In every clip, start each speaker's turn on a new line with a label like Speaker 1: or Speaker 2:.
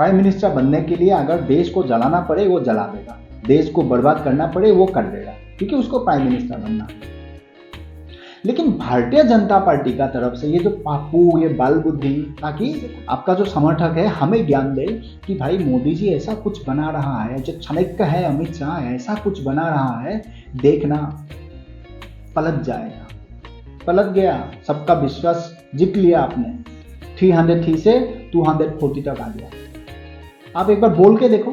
Speaker 1: Prime minister बनने के लिए अगर देश को जलाना पड़े वो जला देगा, देश को बर्बाद करना पड़े वो कर देगा, क्योंकि उसको प्राइम मिनिस्टर बनना है। लेकिन भारतीय जनता पार्टी का तरफ से ये जो पापू, ये बाल बुद्धि, ताकि आपका जो समर्थक है हमें ज्ञान दे कि भाई मोदी जी ऐसा कुछ बना रहा है, जो चाणक्य है अमित शाह ऐसा कुछ बना रहा है, देखना पलट जाएगा। पलट गया, सबका विश्वास जीत लिया आपने। 303 से 240 तक आ गया। आप एक बार बोल के देखो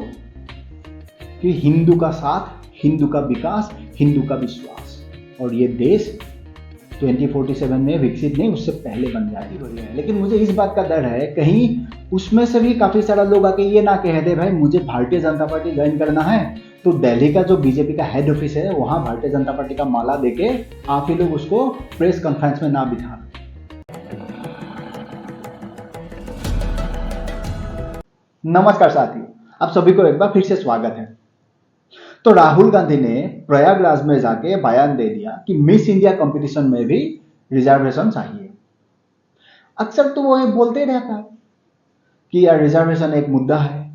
Speaker 1: कि हिंदू का साथ, हिंदू का विकास, हिंदू का विश्वास, और ये देश 2047 में विकसित नहीं, उससे पहले बन जाएगी। लेकिन मुझे इस बात का डर है कहीं उसमें से भी काफी सारा लोग आके ये ना कह दे भाई मुझे भारतीय जनता पार्टी ज्वाइन करना है, तो दिल्ली का जो बीजेपी का हेड ऑफिस है वहां भारतीय जनता पार्टी का माला देके आप ही लोग उसको प्रेस कॉन्फ्रेंस में ना बिठा। नमस्कार साथियों, आप सभी को एक बार फिर से स्वागत है। तो राहुल गांधी ने प्रयागराज में जाके बयान दे दिया कि मिस इंडिया कंपटीशन में भी रिजर्वेशन चाहिए। अक्सर तो वो बोलते रहता है कि यार रिजर्वेशन एक मुद्दा है,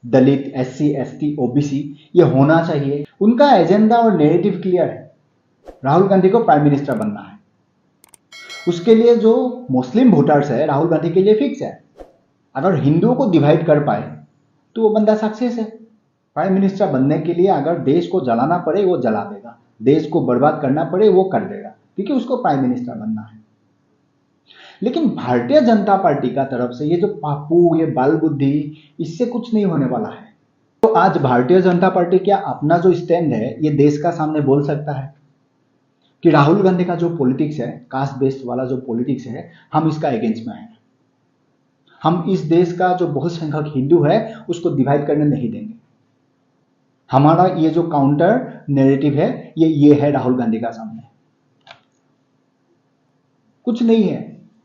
Speaker 1: दलित, एससी, एसटी, ओबीसी ये होना चाहिए। उनका एजेंडा और नैरेटिव क्लियर है, राहुल गांधी को प्राइम मिनिस्टर बनना है। उसके लिए जो मुस्लिम वोटर्स है राहुल गांधी के लिए फिक्स है। अगर हिंदुओं को डिवाइड कर पाए तो वो बंदा सक्सेस है। प्राइम मिनिस्टर बनने के लिए अगर देश को जलाना पड़े वो जला देगा, देश को बर्बाद करना पड़े वो कर देगा, क्योंकि उसको प्राइम मिनिस्टर बनना है। लेकिन भारतीय जनता पार्टी का तरफ से ये जो पापू, ये बाल बुद्धि, इससे कुछ नहीं होने वाला है। तो आज भारतीय जनता पार्टी क्या अपना जो स्टैंड है ये देश का सामने बोल सकता है कि राहुल गांधी का जो पॉलिटिक्स है, कास्ट बेस्ड वाला जो पॉलिटिक्स है, हम इसका अगेंस्ट में हैं। हम इस देश का जो बहुसंख्यक हिंदू है उसको डिवाइड करने नहीं देंगे। हमारा ये जो काउंटर नैरेटिव है ये है राहुल गांधी का सामने। कुछ नहीं है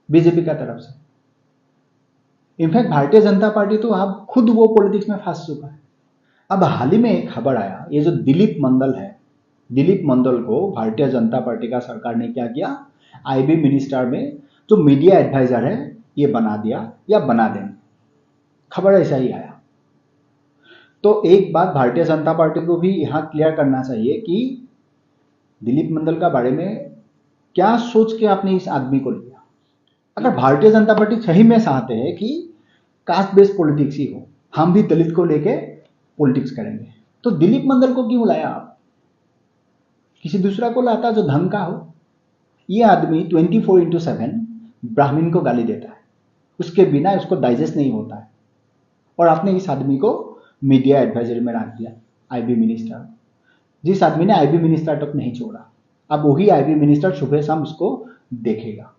Speaker 1: बीजेपी का तरफ से। इनफैक्ट भारतीय जनता पार्टी तो अब खुद वो पॉलिटिक्स में फंस चुका है। अब हाल ही में एक खबर आया, ये जो दिलीप मंडल है, दिलीप मंडल को भारतीय जनता पार्टी का सरकार ने क्या किया, आईबी मिनिस्टर में जो मीडिया एडवाइजर है ये बना दिया या बना देंगे। खबर ऐसा ही आया। तो एक बात भारतीय जनता पार्टी को भी यहां क्लियर करना चाहिए कि दिलीप मंडल का बारे में क्या सोच के आपने इस आदमी को लिया। अगर भारतीय जनता पार्टी सही में चाहते हैं कि कास्ट बेस्ड पॉलिटिक्स ही हो, हम भी दलित को लेके पॉलिटिक्स करेंगे, तो दिलीप मंडल को क्यों लाया आप? किसी दूसरा को लाता जो ढंग का हो। ये आदमी 24/7 ब्राह्मण को गाली देता है, उसके बिना उसको डाइजेस्ट नहीं होता है, और आपने इस आदमी को मीडिया एडवाइजर में रख दिया, आईबी मिनिस्टर। जिस आदमी ने आईबी मिनिस्टर तक नहीं छोड़ा, अब वही आईबी मिनिस्टर सुबह शाम उसको देखेगा।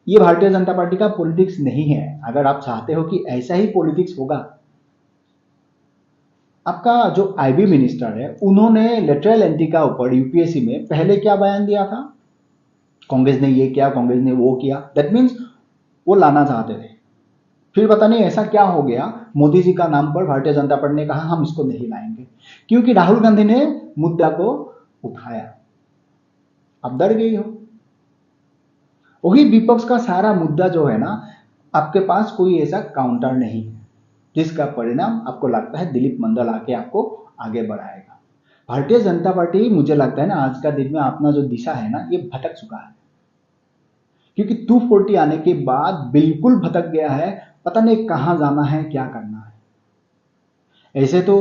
Speaker 1: ये भारतीय जनता पार्टी का पॉलिटिक्स नहीं है। अगर आप चाहते हो कि ऐसा ही पॉलिटिक्स होगा, आपका जो आईबी मिनिस्टर है उन्होंने लेटरल एंट्री का ऊपर यूपीएससी में पहले क्या बयान दिया था, कांग्रेस ने ये किया, कांग्रेस ने वो किया, दैट मीन्स वो लाना चाहते थे। फिर पता नहीं ऐसा क्या हो गया, मोदी जी का नाम पर भारतीय जनता पार्टी ने कहा हम इसको नहीं लाएंगे, क्योंकि राहुल गांधी ने मुद्दा को उठाया। अब डर गई हो। वही विपक्ष का सारा मुद्दा जो है ना, आपके पास कोई ऐसा काउंटर नहीं है जिसका परिणाम आपको लगता है दिलीप मंडल आके आपको आगे बढ़ाएगा। भारतीय जनता पार्टी मुझे लगता है ना आज का दिन में अपना जो दिशा है ना ये भटक चुका है, क्योंकि 240 आने के बाद बिल्कुल भटक गया है। पता नहीं कहां जाना है, क्या करना है। ऐसे तो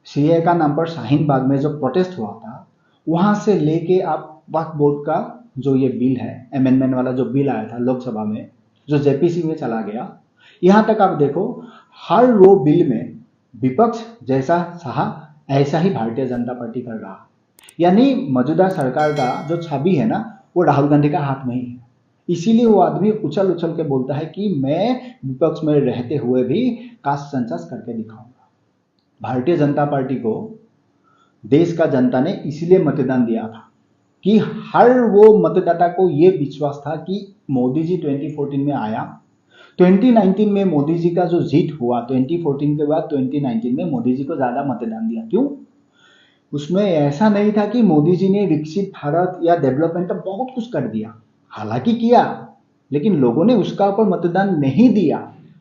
Speaker 1: सीए का नाम पर शाहीन बाग में जो प्रोटेस्ट हुआ था, वहां से लेके आप वक्फ बोर्ड का जो ये बिल है, अमेंडमेंट वाला जो बिल आया था लोकसभा में, जो जेपीसी में चला गया, यहां तक आप देखो हर वो बिल में विपक्ष जैसा चाहा ऐसा ही भारतीय जनता पार्टी कर रहा। यानी मौजूदा सरकार का जो छवि है ना वो राहुल गांधी का हाथ में ही है। इसीलिए वो आदमी उछल उछल के बोलता है कि मैं विपक्ष में रहते हुए भी कास्ट सेंसस करके दिखाऊंगा। भारतीय जनता पार्टी को देश का जनता ने इसलिए मतदान दिया था कि हर वो मतदाता को ये विश्वास था कि मोदी जी 2014 में आया, 2019 में मोदी जी का जो जीत हुआ, 2014 के बाद 2019 में मोदी जी को ज्यादा मतदान दिया। क्यों? उसमें ऐसा नहीं था कि मोदी जी ने विकसित भारत या डेवलपमेंट का बहुत कुछ कर दिया, हालांकि किया, लेकिन लोगों ने उसका ऊपर मतदान नहीं दिया।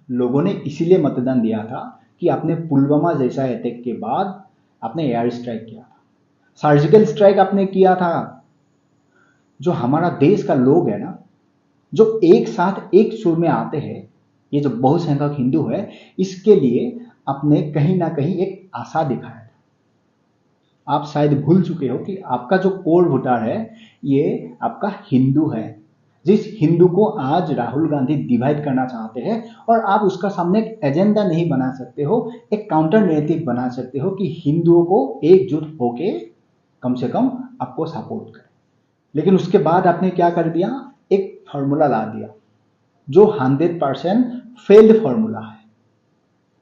Speaker 1: लोगों ने इसीलिए मतदान दिया था कि आपने पुलवामा जैसा अटैक के बाद आपने एयर स्ट्राइक किया था, सर्जिकल स्ट्राइक आपने किया था। जो हमारा देश का लोग है ना, जो एक साथ एक सुर में आते हैं, ये जो बहुसंख्यक हिंदू है, इसके लिए आपने कहीं ना कहीं एक आशा दिखाया था। आप शायद भूल चुके हो कि आपका जो कोर वोटर है ये आपका हिंदू है, जिस हिंदू को आज राहुल गांधी डिवाइड करना चाहते हैं, और आप उसका सामने एक एजेंडा नहीं बना सकते हो, एक काउंटर नैरेटिव बना सकते हो कि हिंदुओं को एकजुट होके कम से कम आपको सपोर्ट करें। लेकिन उसके बाद आपने क्या कर दिया, एक फॉर्मूला ला दिया जो 100% फेल्ड फॉर्मूला है।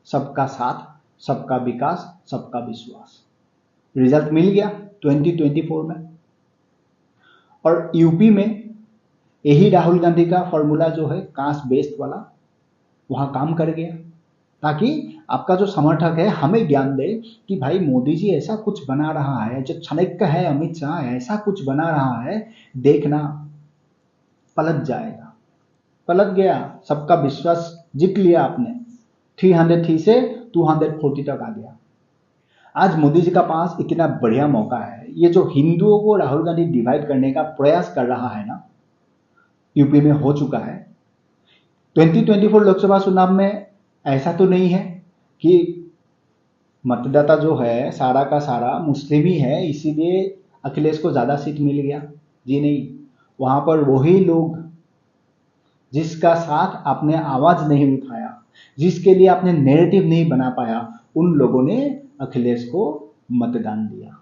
Speaker 1: सबका साथ, सबका विकास, सबका विश्वास। रिजल्ट मिल गया 2024 में। और यूपी में यही राहुल गांधी का फॉर्मूला जो है कास्ट बेस्ड वाला, वहां काम कर गया, ताकि आपका जो समर्थक है हमें ज्ञान दे कि भाई मोदी जी ऐसा कुछ बना रहा है, जो चाणक्य है अमित शाह ऐसा कुछ बना रहा है, देखना पलट जाएगा। पलट गया, सबका विश्वास जीत लिया आपने। 303 से 240 तक आ गया। आज मोदी जी का पास इतना बढ़िया मौका है, ये जो हिंदुओं को राहुल गांधी डिवाइड करने का प्रयास कर रहा है ना, यूपी में हो चुका है। 2024 लोकसभा चुनाव में ऐसा तो नहीं है कि मतदाता जो है सारा का सारा मुस्लिम ही है, इसीलिए अखिलेश को ज्यादा सीट मिल गया। जी नहीं, वहां पर वही लोग जिसका साथ आपने आवाज नहीं उठाया, जिसके लिए आपने नैरेटिव नहीं बना पाया, उन लोगों ने अखिलेश को मतदान दिया।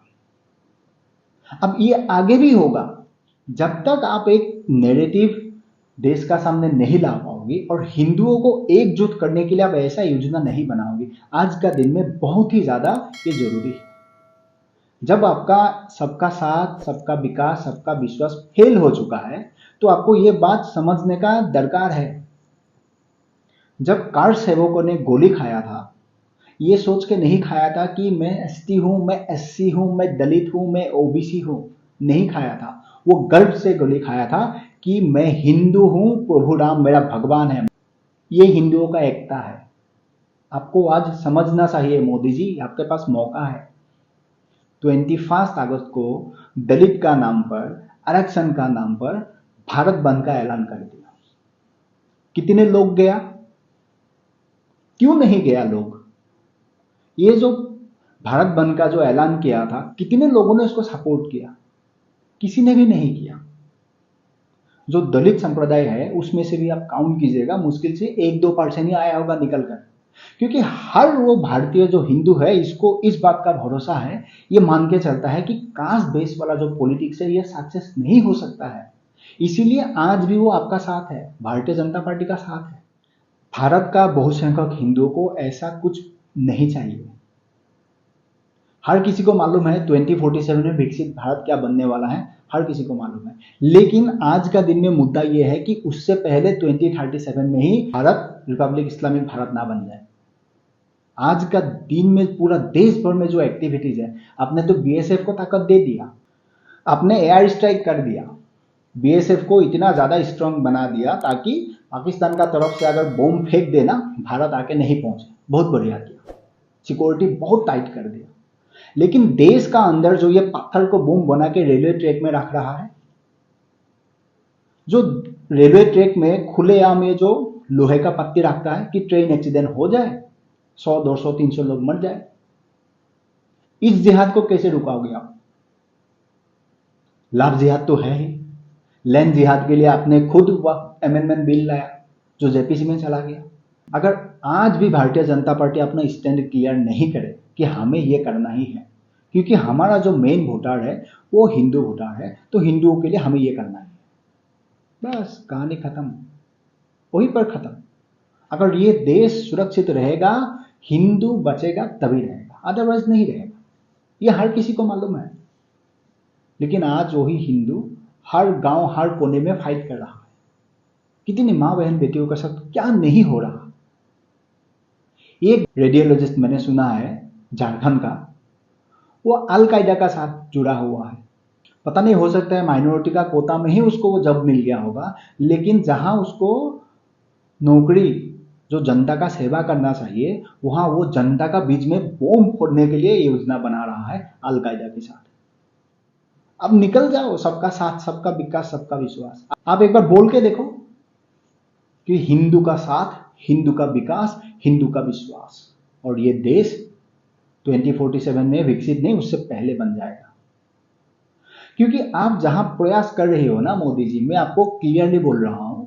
Speaker 1: अब ये आगे भी होगा, जब तक आप एक नैरेटिव देश का सामने नहीं ला पाओगे और हिंदुओं को एकजुट करने के लिए आप ऐसा योजना नहीं बनाओगे। आज का दिन में बहुत ही ज्यादा ये जरूरी है। जब आपका सबका साथ, सबका विकास, सबका विश्वास फेल हो चुका है, तो आपको ये बात समझने का दरकार है। जब कार सेवकों ने गोली खाया था, ये सोच के नहीं खाया था कि मैं एसटी हूं, मैं एससी हूं, मैं दलित हूं, मैं ओबीसी हूं, नहीं खाया था। वो गर्व से गोली खाया था कि मैं हिंदू हूं, प्रभु राम मेरा भगवान है। ये हिंदुओं का एकता है। आपको आज समझना चाहिए मोदी जी, आपके पास मौका है। 21 अगस्त को दलित का नाम पर, आरक्षण का नाम पर भारत बंद का ऐलान कर दिया। कितने लोग गया, क्यों नहीं गया लोग? ये जो भारत बंद का जो ऐलान किया था, कितने लोगों ने इसको सपोर्ट किया? किसी ने भी नहीं किया। जो दलित संप्रदाय है उसमें से भी आप काउंट कीजिएगा, मुश्किल से 1-2% ही आया होगा निकल कर। क्योंकि हर वो भारतीय जो हिंदू है, इसको इस बात का भरोसा है, ये मान के चलता है कि कास्ट बेस वाला जो पॉलिटिक्स है ये सक्सेस नहीं हो सकता है। इसीलिए आज भी वो आपका साथ है, भारतीय जनता पार्टी का साथ है। भारत का बहुसंख्यक हिंदुओं को ऐसा कुछ नहीं चाहिए। हर किसी को मालूम है 2047 में विकसित भारत क्या बनने वाला है, हर किसी को मालूम है। लेकिन आज का दिन में मुद्दा यह है कि उससे पहले 2037 में ही भारत रिपब्लिक इस्लामिक भारत ना बन जाए। आज का दिन में पूरा देश भर में जो एक्टिविटीज है, आपने तो बीएसएफ को ताकत दे दिया, आपने एयर स्ट्राइक कर दिया, बीएसएफ को इतना ज्यादा स्ट्रांग बना दिया ताकि पाकिस्तान का तरफ से अगर बम फेंक देना, भारत आके नहीं पहुंचे। बहुत बढ़िया किया, सिक्योरिटी बहुत टाइट कर दिया। लेकिन देश का अंदर जो ये पत्थर को बम बना के रेलवे ट्रैक में रख रहा है, जो रेलवे ट्रैक में खुलेआम ये जो लोहे का पत्ती रखता है कि ट्रेन एक्सीडेंट हो जाए, 100, 200, 300 लोग मर जाए, इस जिहाद को कैसे रुकाओगे आप? लाभ जिहाद तो है ही। लैंड जिहाद के लिए आपने खुद अमेंडमेंट बिल लाया जो जेपीसी में चला गया। अगर आज भी भारतीय जनता पार्टी अपना स्टैंड क्लियर नहीं करे कि हमें यह करना ही है, क्योंकि हमारा जो मेन वोटर है वो हिंदू वोटर है, तो हिंदुओं के लिए हमें यह करना है, बस कहानी खत्म, वहीं पर खत्म। अगर ये देश सुरक्षित रहेगा, हिंदू बचेगा तभी रहेगा, अदरवाइज नहीं रहेगा। ये हर किसी को मालूम है। लेकिन आज वही हिंदू हर गांव, हर कोने में फाइट कर रहा है। कितनी मां बहन बेटियों का साथ क्या नहीं हो रहा। एक रेडियोलॉजिस्ट मैंने सुना है झारखंड का, वो अलकायदा का साथ जुड़ा हुआ है। पता नहीं, हो सकता है माइनॉरिटी का कोटा में ही उसको वो जॉब मिल गया होगा, लेकिन जहां उसको नौकरी जो जनता का सेवा करना चाहिए, वहां वो जनता का बीच में बम फोड़ने के लिए योजना बना रहा है अलकायदा के साथ। अब निकल जाओ, सबका साथ, सबका विकास, सबका विश्वास। आप एक बार बोल के देखो कि हिंदू का साथ, हिंदू का विकास, हिंदू का विश्वास, और ये देश 2047 में विकसित नहीं, उससे पहले बन जाएगा। क्योंकि आप जहां प्रयास कर रहे हो ना मोदी जी, मैं आपको क्लियरली बोल रहा हूं,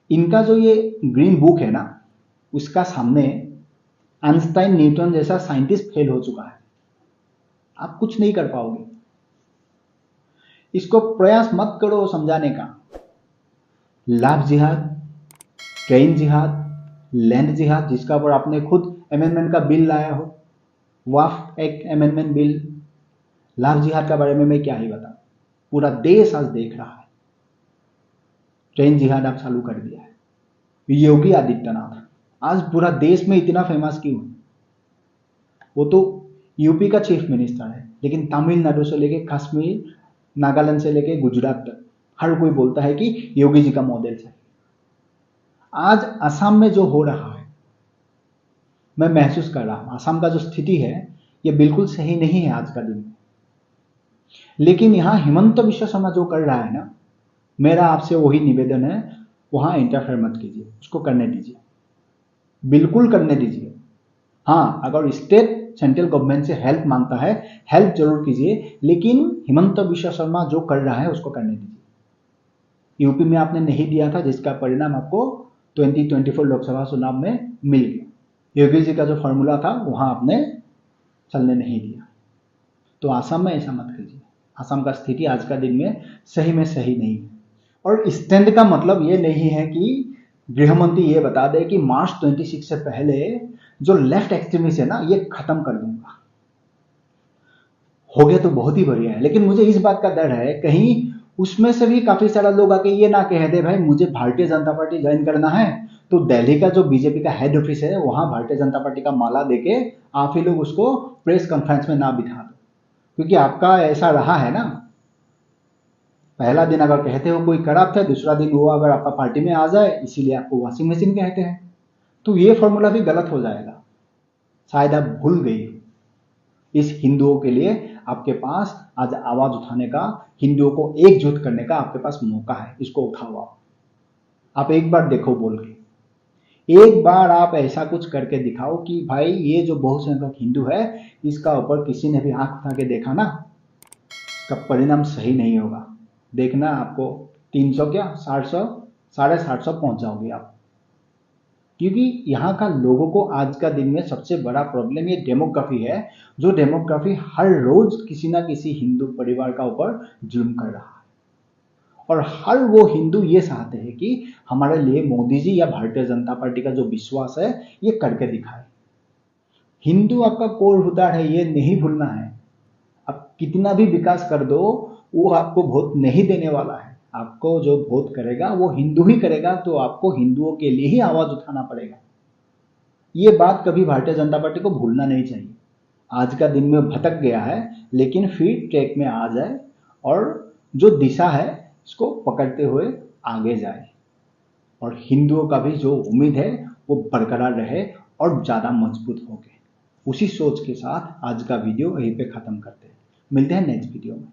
Speaker 1: इनका जो ये ग्रीन बुक है ना, उसका सामने आइंस्टाइन, न्यूटन जैसा साइंटिस्ट फेल हो चुका है। आप कुछ नहीं कर पाओगे। इसको प्रयास मत करो समझाने का। लाभ जिहाद, ट्रेन जिहाद, लैंड जिहाद, जिसका ऊपर आपने खुद अमेंडमेंट का बिल लाया हो, वाफ एक्ट अमेंडमेंट बिल। लाभ जिहाद के बारे में मैं क्या ही बताऊं, पूरा देश आज देख रहा है। ट्रेन जिहाद आप चालू कर दिया है। योगी आदित्यनाथ आज पूरा देश में इतना फेमस क्यों है? वो तो यूपी का चीफ मिनिस्टर है, लेकिन तमिलनाडु से लेके कश्मीर, नागालैंड से लेके गुजरात तक हर कोई बोलता है कि योगी जी का मॉडल चाहिए। आज असम में जो हो रहा है, मैं महसूस कर रहा हूं, असम का जो स्थिति है ये बिल्कुल सही नहीं है आज का दिन में। लेकिन यहां हिमंत बिश्व शर्मा जो कर रहा है ना, मेरा आपसे वही निवेदन है, वहां इंटरफेयर मत कीजिए, उसको करने दीजिए, बिल्कुल करने दीजिए। हाँ, अगर स्टेट सेंट्रल गवर्नमेंट से हेल्प मांगता है, हेल्प जरूर कीजिए, लेकिन हिमंत बिश्व शर्मा जो कर रहा है उसको करने दीजिए। यूपी में आपने नहीं दिया था, जिसका परिणाम आपको 2024 लोकसभा चुनाव में मिल गया। योगी जी का जो फॉर्मूला था वहां आपने चलने नहीं दिया। तो असम में ऐसा मत कीजिए। असम का स्थिति आज का दिन में सही नहीं है। और स्टैंड का मतलब ये नहीं है कि गृह मंत्री ये बता दे कि मार्च 26 से पहले जो लेफ्ट एक्सट्रीमिस्ट है ना, ये खत्म कर दूंगा। हो गया तो बहुत ही बढ़िया है, लेकिन मुझे इस बात का डर है कहीं उसमें से भी काफी सारा लोग आके ये ना कह दे भाई मुझे भारतीय जनता पार्टी ज्वाइन करना है, तो दिल्ली का जो बीजेपी का हेड ऑफिस है वहां भारतीय जनता पार्टी का माला देके आप ही लोग उसको प्रेस कॉन्फ्रेंस में ना बिठा दो। क्योंकि आपका ऐसा रहा है ना, पहला दिन अगर कहते हो कोई खराब था, दूसरा दिन वो अगर आपका पार्टी में आ जाए इसीलिए आपको वॉशिंग मशीन कहते हैं, तो ये फॉर्मूला भी गलत हो जाएगा। शायद आप भूल गई हो। इस हिंदुओं के लिए आपके पास आज आवाज उठाने का, हिंदुओं को एकजुट करने का आपके पास मौका है, इसको उठाओ। आप एक बार देखो बोल के, एक बार आप ऐसा कुछ करके दिखाओ कि भाई ये जो बहुसंख्यक हिंदू है, इसका ऊपर किसी ने भी आंख उठा के देखा ना, इसका परिणाम सही नहीं होगा। देखना आपको 300 क्या 700, 750 पहुंच जाओगे आप। क्योंकि यहाँ का लोगों को आज का दिन में सबसे बड़ा प्रॉब्लम ये डेमोग्राफी है, जो डेमोग्राफी हर रोज किसी ना किसी हिंदू परिवार का ऊपर जुल्म कर रहा है। और हर वो हिंदू ये चाहते हैं कि हमारे लिए मोदी जी या भारतीय जनता पार्टी का जो विश्वास है ये करके दिखाए। हिंदू आपका कोर उतार है, ये नहीं भूलना है। आप कितना भी विकास कर दो, वो आपको वोट नहीं देने वाला है। आपको जो वोट करेगा वो हिंदू ही करेगा, तो आपको हिंदुओं के लिए ही आवाज उठाना पड़ेगा। ये बात कभी भारतीय जनता पार्टी को भूलना नहीं चाहिए। आज का दिन में भटक गया है, लेकिन फिर ट्रैक में आ जाए और जो दिशा है इसको पकड़ते हुए आगे जाए, और हिंदुओं का भी जो उम्मीद है वो बरकरार रहे और ज्यादा मजबूत हो गए। उसी सोच के साथ आज का वीडियो यहीं पे खत्म करते हैं। मिलते हैं नेक्स्ट वीडियो में।